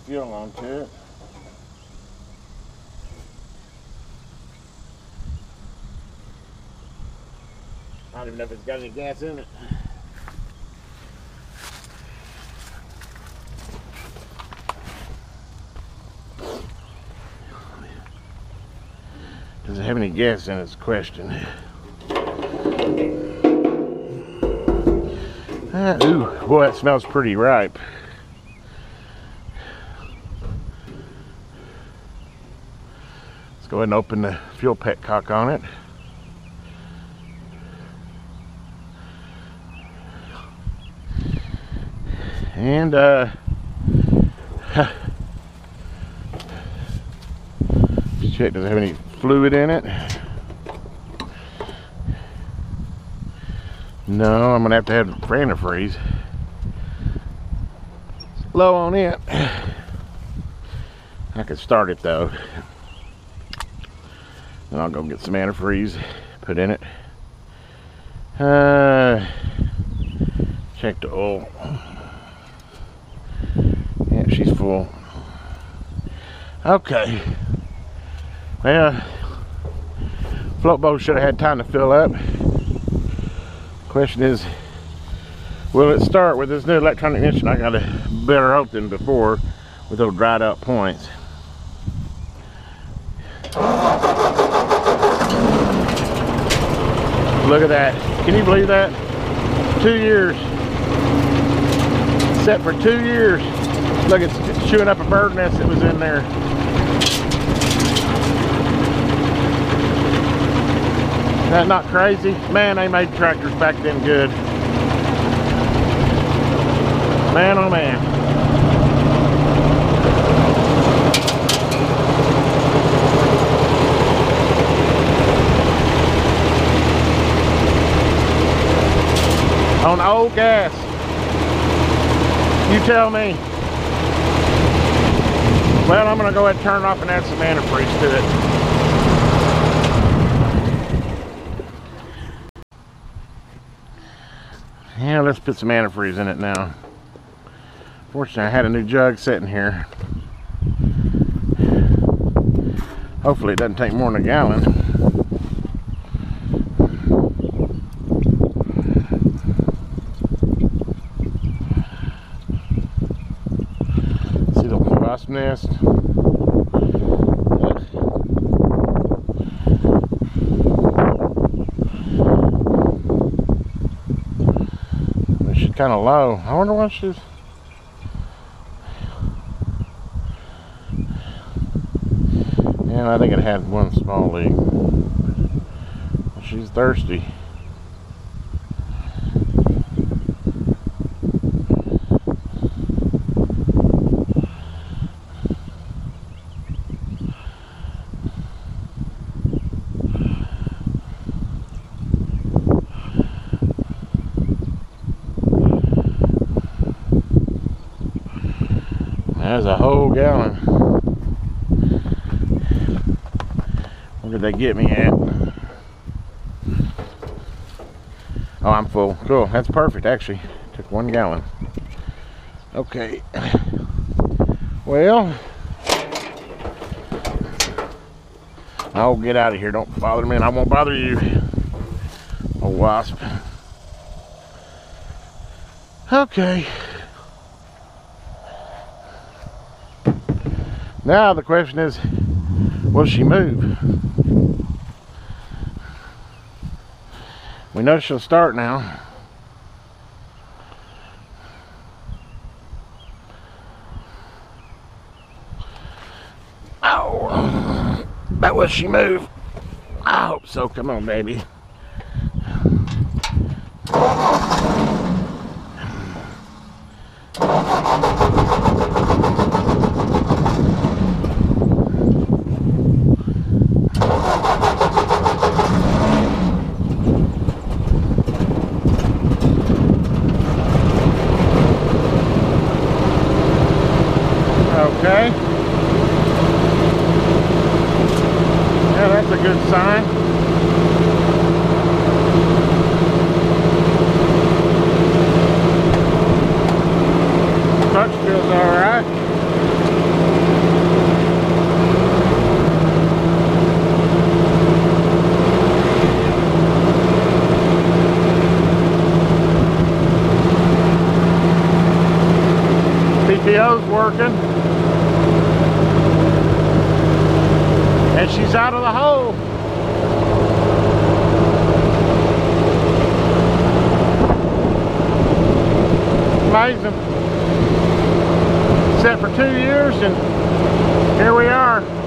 fuel onto it. I don't even know if it's got any gas in it. Does it have any gas in it? Is the question. Ooh, boy, that smells pretty ripe. Let's go ahead and open the fuel petcock on it. And check, does it have any fluid in it? No, I'm gonna have to have antifreeze. It's low on it. I could start it though. Then I'll go get some antifreeze, put in it. Check the oil. Yeah, she's full. Okay. Well, float boat should have had time to fill up. Question is, will it start with this new electronic ignition? I got a better hope than before with those dried up points. Look at that. Can you believe that? 2 years. Set for 2 years. Look, it's chewing up a bird nest that was in there. Is that not crazy? Man, they made tractors back then good. Man, oh man. On old gas. You tell me. Well, I'm going to go ahead and turn it off and add some antifreeze to it. Yeah, let's put some antifreeze in it now. Fortunately, I had a new jug sitting here. Hopefully it doesn't take more than a gallon. See the wasp nest? She's kind of low. I wonder what she's... Yeah, I think it had one small leak. She's thirsty. That's a whole gallon. Where did they get me at? Oh, I'm full. Cool. That's perfect, actually. Took 1 gallon. Okay. Well, I'll get out of here. Don't bother me, and I won't bother you. Oh, wasp. Okay. Now the question is, will she move? We know she'll start now. Oh, that was she move. I hope so. Come on, baby. Okay. Yeah, that's a good sign. Touch feels all right. working. And she's out of the hole. Amazing. Set for 2 years and here we are.